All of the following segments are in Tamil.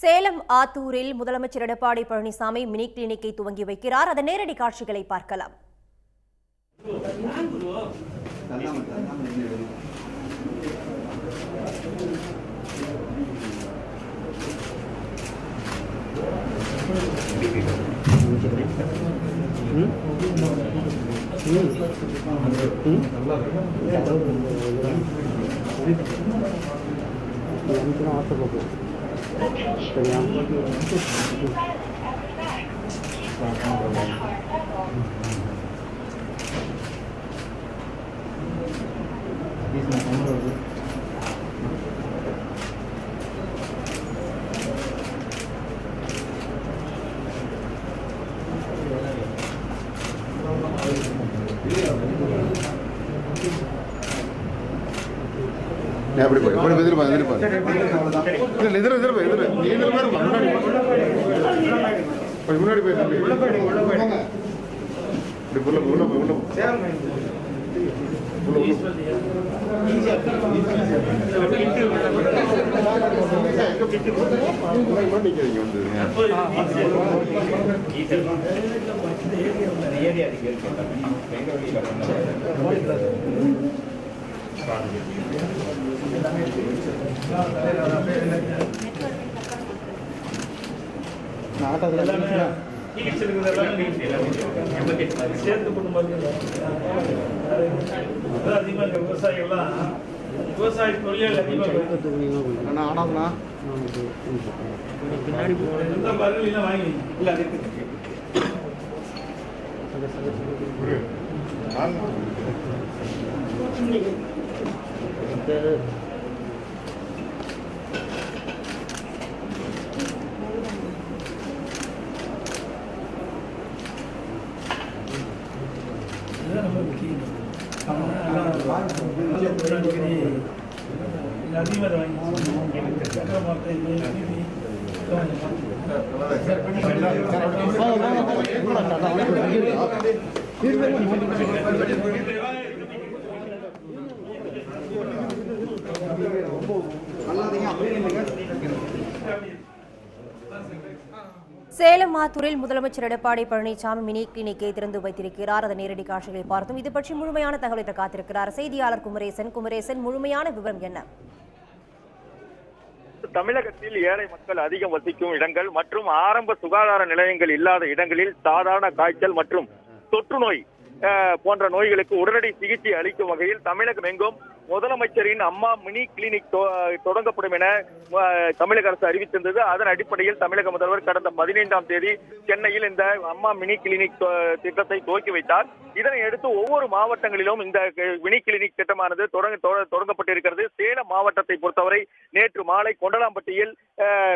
சேலம் ஆத்தூரில் முதலமைச்சர் எடப்பாடி பழனிசாமி மினி கிளினிக்கை துவங்கி வைக்கிறார். அதன் நேரடி காட்சிகளை பார்க்கலாம். எப்படி போய் முன்னாடி விவசாய தொழில் சேலம் ஆத்தூரில் முதலமைச்சர் எடப்பாடி பழனிசாமி மினி கிளினிக்கை திறந்து வைத்திருக்கிறார். அதன் நேரடி காட்சிகளை பார்த்தோம். இது பற்றி முழுமையான தகவலை காத்திருக்கிறார் செய்தியாளர் குமரேசன். முழுமையான விவரம் என்ன? தமிழகத்தில் ஏழை மக்கள் அதிகம் வசிக்கும் இடங்கள் மற்றும் ஆரம்ப சுகாதார நிலையங்கள் இல்லாத இடங்களில் சாதாரண காய்ச்சல் மற்றும் தொற்று நோய் போன்ற நோய்களுக்கு உடனடி சிகிச்சை அளிக்கும் வகையில் தமிழகம் எங்கும் முதலமைச்சரின் அம்மா மினி கிளினிக் தொடங்கப்படும் என தமிழக அரசு அறிவித்திருந்தது. அதன் அடிப்படையில் தமிழக முதல்வர் கடந்த 15ஆம் தேதி சென்னையில் இந்த அம்மா மினி கிளினிக் திட்டத்தை துவக்கி வைத்தார். இதனை அடுத்து ஒவ்வொரு மாவட்டங்களிலும் இந்த மினி கிளினிக் திட்டமானது தொடங்கப்பட்டிருக்கிறது. சேலம் மாவட்டத்தை பொறுத்தவரை நேற்று மாலை கொண்டலாம்பட்டியில்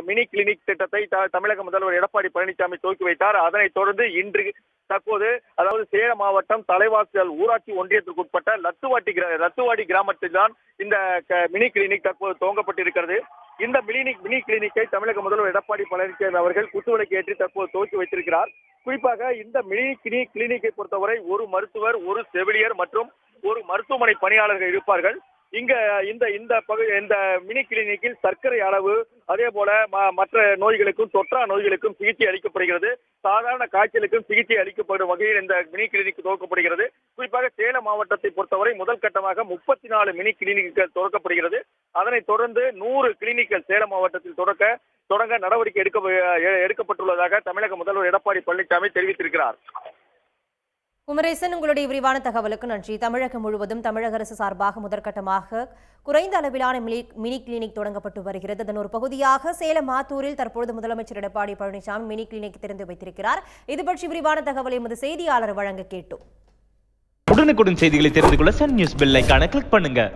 மினி கிளினிக் திட்டத்தை தமிழக முதல்வர் எடப்பாடி பழனிசாமி துவக்கி வைத்தார். அதனைத் தொடர்ந்து இன்று தற்போது அதாவது சேலம் மாவட்டம் தலைவாசல் ஊராட்சி ஒன்றியத்திற்குட்பட்ட லத்துவாடி கிராமத்தில் தான் இந்த மினி கிளினிக் தற்போது துவங்கப்பட்டிருக்கிறது. இந்த மினி கிளினிக்கை தமிழக முதல்வர் எடப்பாடி பழனிசாமி அவர்கள் குத்துவிளக்கு ஏற்றி தற்போது துவக்கி வைத்திருக்கிறார். குறிப்பாக இந்த மினி கிளினிக்கை பொறுத்தவரை ஒரு மருத்துவர், ஒரு செவிலியர் மற்றும் ஒரு மருத்துவமனை பணியாளர்கள் இருப்பார்கள். இங்க இந்த மினி கிளினிக்கில் சர்க்கரை அளவு அதே போல மற்ற நோய்களுக்கும் தொற்றா நோய்களுக்கும் சிகிச்சை அளிக்கப்படுகிறது. சாதாரண காய்ச்சலுக்கும் சிகிச்சை அளிக்கப்படும் வகையில் இந்த மினி கிளினிக் துவக்கப்படுகிறது. குறிப்பாக சேலம் மாவட்டத்தை பொறுத்தவரை முதல் கட்டமாக 34 மினி கிளினிக்குகள் துவக்கப்படுகிறது. அதனைத் தொடர்ந்து 100 கிளினிக்குகள் சேலம் மாவட்டத்தில் தொடங்க நடவடிக்கை எடுக்கப்பட்டுள்ளதாக தமிழக முதல்வர் எடப்பாடி பழனிசாமி தெரிவித்திருக்கிறார். குமரேசன், உங்களுடைய விரிவான தகவலுக்கு நன்றி. தமிழகம் முழுவதும் தமிழக அரசு சார்பாக முதற்கட்டமாக குறைந்த அளவிலான மினி கிளினிக் தொடங்கப்பட்டு வருகிறது. அதன் ஒரு பகுதியாக சேலம் ஆத்தூரில் தற்பொழுது முதலமைச்சர் எடப்பாடி பழனிசாமி மினி கிளினிக் திறந்து வைத்திருக்கிறார். இது பற்றி விரிவான தகவலை எமது செய்தியாளர் வழங்க கேட்டோம். உடனுக்குடன் செய்திகளை தெரிந்து கொள்ள சன் நியூஸ் பெல் ஐகானை கிளிக் பண்ணுங்க.